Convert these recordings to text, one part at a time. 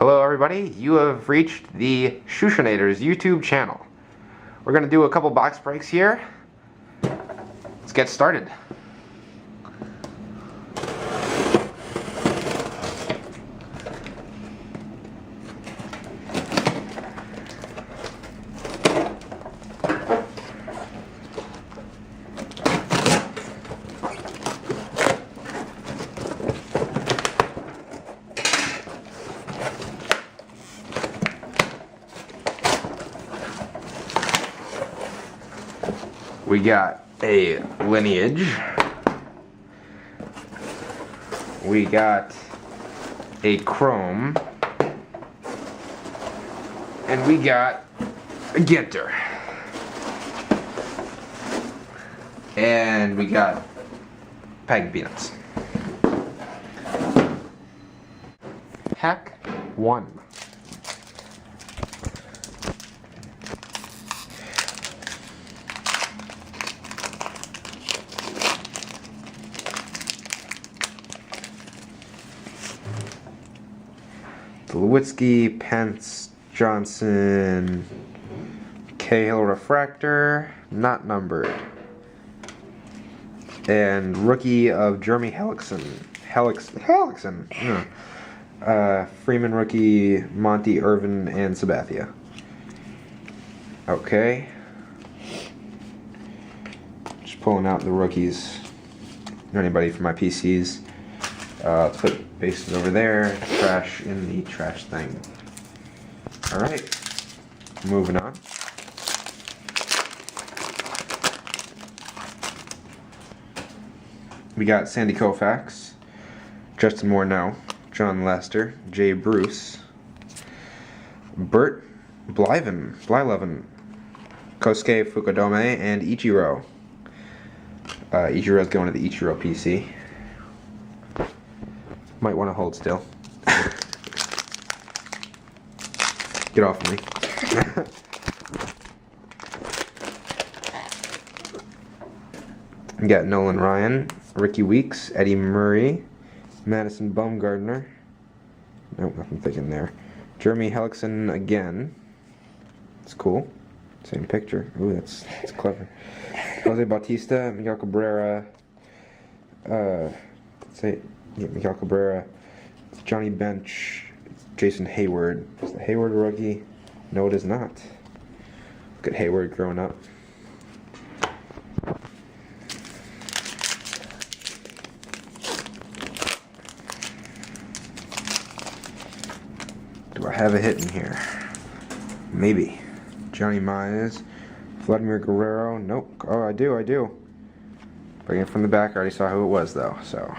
Hello everybody, you have reached the Shushinators YouTube channel. We're going to do a couple box breaks here. Let's get started. We got a Lineage. We got a Chrome. And we got a Ginter. And we got Peg Peanuts. Pack 1. Lewitsky, Pence, Johnson, Cahill Refractor, not numbered. And rookie of Jeremy Hellickson. Freeman rookie, Monty, Irvin, and Sabathia. Okay. Just pulling out the rookies. Anybody for my PCs. Let's put bases over there, trash in the trash thing. Alright, moving on. We got Sandy Koufax, Justin Morneau, John Lester, Jay Bruce, Bert Blyleven, Kosuke Fukudome, and Ichiro. Ichiro's going to the Ichiro PC. Might want to hold still. Get off of me. We got Nolan Ryan, Ricky Weeks, Eddie Murray, Madison Bumgarner. Nope, nothing thinking there. Jeremy Hellickson again. It's cool. Same picture. Ooh, that's clever. Jose Bautista, Miguel Cabrera. Miguel Cabrera, Johnny Bench, Jason Hayward. Is the Hayward a rookie? No, it is not. Look at Hayward growing up. Do I have a hit in here? Maybe. Johnny Mize, Vladimir Guerrero. Nope. Oh, I do. Bring it from the back. I already saw who it was, though, so.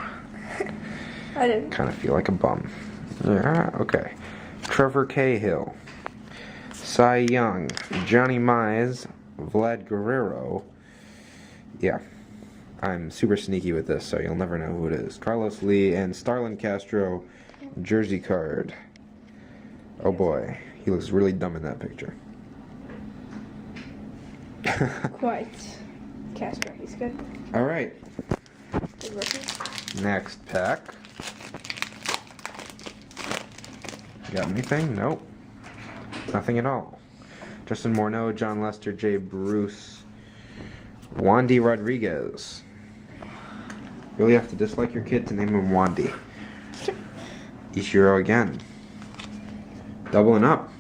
I didn't. Kind of feel like a bum. Yeah, okay. Trevor Cahill, Cy Young, Johnny Mize, Vlad Guerrero. Yeah, I'm super sneaky with this, so you'll never know who it is. Carlos Lee and Starlin Castro, jersey card. Oh boy, he looks really dumb in that picture. Quite. Castro, he's good. All right. Good rookie. Next pack. Got anything? Nope. Nothing at all. Justin Morneau, John Lester, Jay Bruce, Wandy Rodriguez. Really have to dislike your kid to name him Wandy. Ichiro again. Doubling up.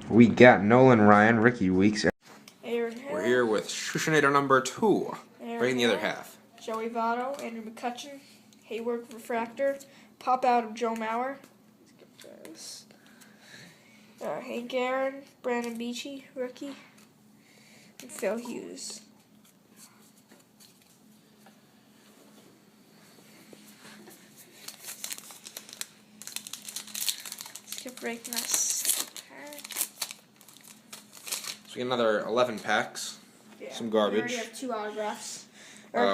We got Nolan Ryan, Ricky Weeks. We're here with Shushinator number 2. Breaking the other half. Joey Votto, Andrew McCutcheon, Hayward Refractor, pop out of Joe Mauer. Hank Aaron, Brandon Beachy, rookie, and Phil Hughes. Skip breaking us. So we got another 11 packs. Yeah, some garbage. We already have 2 autographs.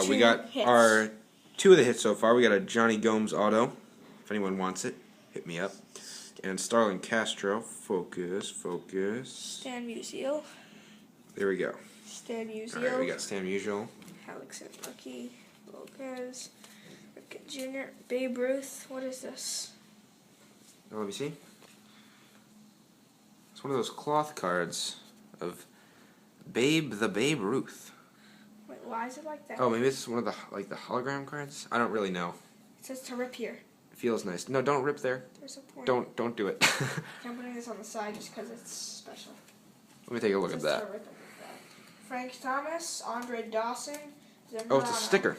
We got hits. our 2 of the hits so far. We got a Johnny Gomes auto. If anyone wants it, hit me up. And Starlin Castro. Focus. Stan Musial. There we go. Stan Musial. Alright, we got Stan Musial. Alex and Rookie. Lopez. Rickett Jr. Babe Ruth. What is this? Oh, let me see. It's one of those cloth cards of Babe Ruth. Wait, why is it like that? Oh, maybe it's one of the hologram cards? I don't really know. It says to rip here. It feels nice. No, don't rip there. There's a point. Don't do it. I'm putting this on the side just because it's special. Let me take a look at that. Frank Thomas, Andre Dawson, Zambrano. Oh, it's a sticker.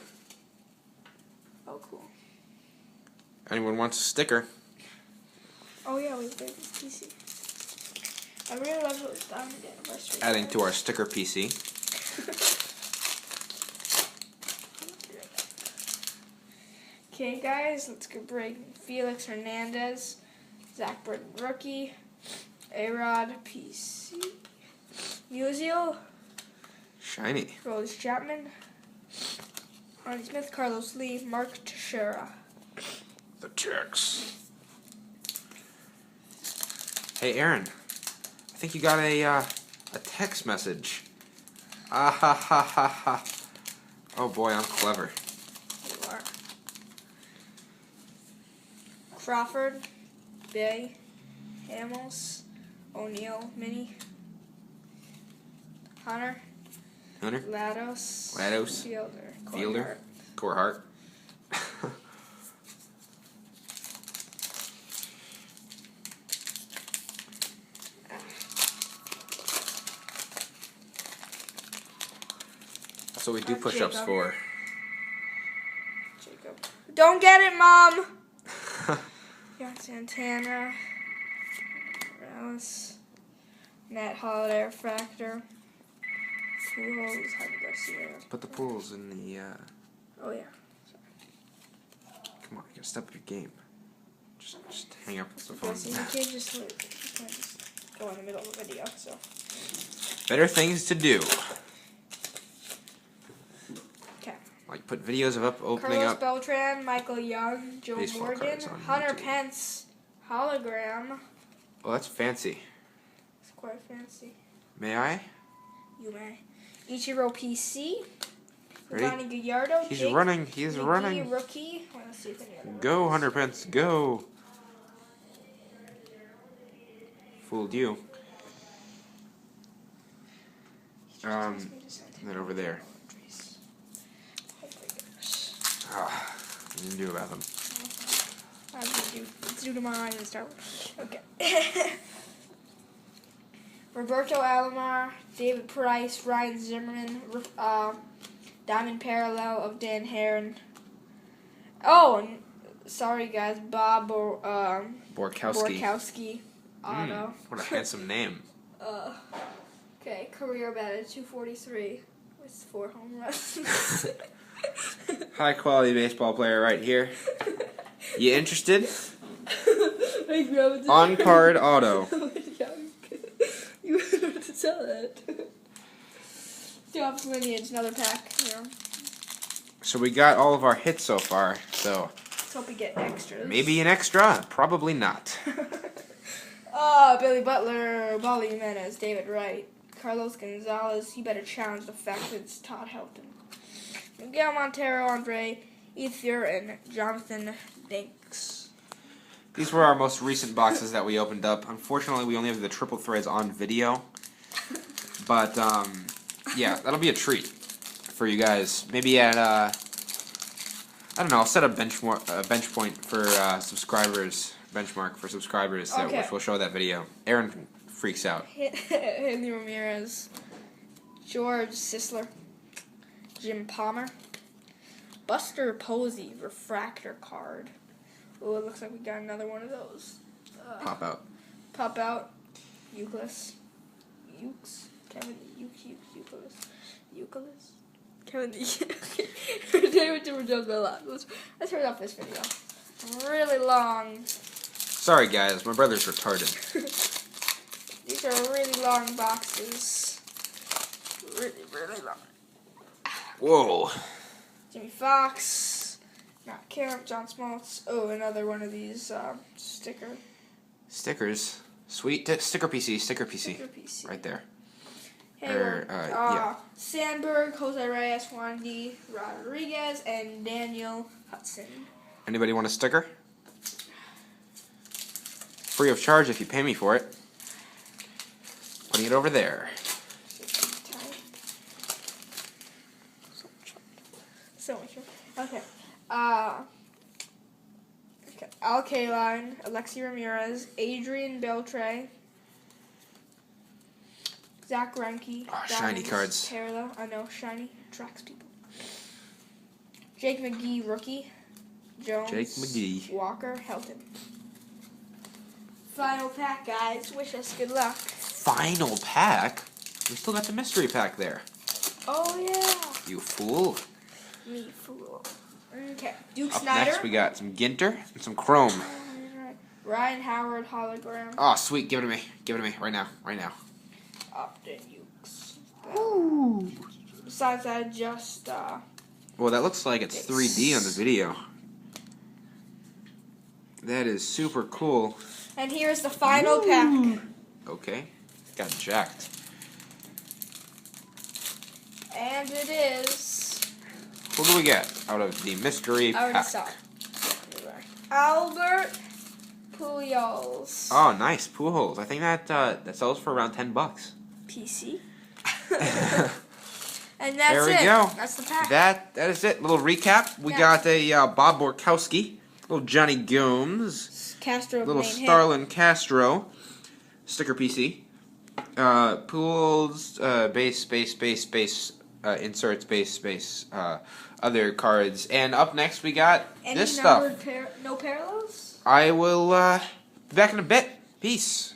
Oh, cool. Anyone wants a sticker? Oh yeah, we did this PC. I really love those diamond anniversary. Adding to our sticker PC. Okay, guys, let's go break Felix Hernandez, Zach Burton rookie, A-Rod PC, Musial, Shiny. Rose Chapman, Ronnie Smith, Carlos Lee, Mark Teixeira. The checks. Hey, Aaron. I think you got a text message. Ah ha ha ha ha. Oh boy, I'm clever. You are. Crawford, Bay, Hamels, O'Neal, Mini, Hunter, Lados, Fielder, Corhart. That's what we do push-ups Jacob. for. Jacob. Don't get it, Mom! Got Santana, Morales, Matt Holiday, Refractor, Pujols, Javi Garcia. Put the pools in the, Oh, yeah. Come on, you gotta step up your game. Just hang up the phone. You can't just go in the middle of the video, so. Better things to do. Okay. Like put videos of opening Carlos up. Beltran, Michael Young, Joe baseball Morgan, cards on Hunter YouTube. Pence, hologram. Oh, that's fancy. It's quite fancy. May I? You may. Ichiro PC. Ready? Giovanni Gallardo. He's Jake running. He's McGee, running. Rookie. Let's see if any other Go, rookies. Hunter Pence. Go. Fooled you. And then over there. Oh my gosh. Ah, what did you do about them? Let's do tomorrow and start. Okay. Roberto Alomar, David Price, Ryan Zimmerman, Diamond Parallel of Dan Heron. Oh, and sorry guys, Bob Borkowski, auto. What a handsome name. Okay, career batted 243 with 4 home runs. High quality baseball player right here. You interested? On card auto. You have to tell that. Still have Lineage, another pack here. So we got all of our hits so far, so Let's hope we get extras. maybe an extra, probably not. Billy Butler, Bali Jimenez, David Wright, Carlos Gonzalez. He better challenge the fact that it's Todd Helton. Miguel Montero, Andre Ethier, and Jonathan Dinks. These were our most recent boxes that we opened up. Unfortunately, we only have the triple threads on video. But, yeah, that'll be a treat for you guys. Maybe at, I don't know, I'll set a bench point for subscribers, benchmark for subscribers, Okay. which will show that video. Aaron freaks out. Hanley Ramirez, George Sisler, Jim Palmer, Buster Posey, refractor card. Oh, it looks like we got another one of those. Pop out. Pop out. Euclid. Kevin Euclid. Kevin David Jones a lot. Let's turn off this video. Really long. Sorry, guys. My brother's retarded. These are really long boxes. Really long. Whoa. Jimmy Fox. Matt Camp. John Smoltz. Oh, another one of these sticker Stickers. Sweet. Sticker PC. Sticker PC. Sticker PC. Right there. Hey, Yeah. Sandberg, Jose Reyes, Juan D. Rodriguez, and Daniel Hudson. Anybody want a sticker? Free of charge if you pay me for it. Putting it over there. So much. Okay. Okay. Al Kaline, Alexi Ramirez, Adrian Beltre, Zach Greinke. Oh, shiny cards. Parallel. I know, shiny. Attracts people. Jake McGee, rookie. Jones. Jake McGee. Walker, Helton. Final pack, guys. Wish us good luck. Final pack? We still got the mystery pack there. Oh, yeah. You fool. Me fool. Okay. Duke Up Snyder. next we got some Ginter and some Chrome. Ryan Howard, hologram. Oh, sweet. Give it to me. Give it to me. Right now. Right now. Upton Ukes. Ooh. Besides that, just, Well, that looks like it's 3D on the video. That is super cool. And here's the final pack. Okay. Got jacked. And it is... Who do we get out of the mystery I already pack? saw it. Albert Pujols. Oh, nice. Pujols. I think that sells for around $10. PC. And that's There we it. go. That's the pack. That is it. Little recap. We got a Bob Borkowski, little Johnny Gomes, Castro little main hit. Starlin Castro, sticker PC, Pools, base, inserts, base, other cards, and up next we got Any this stuff. no parallels? I will be back in a bit. Peace.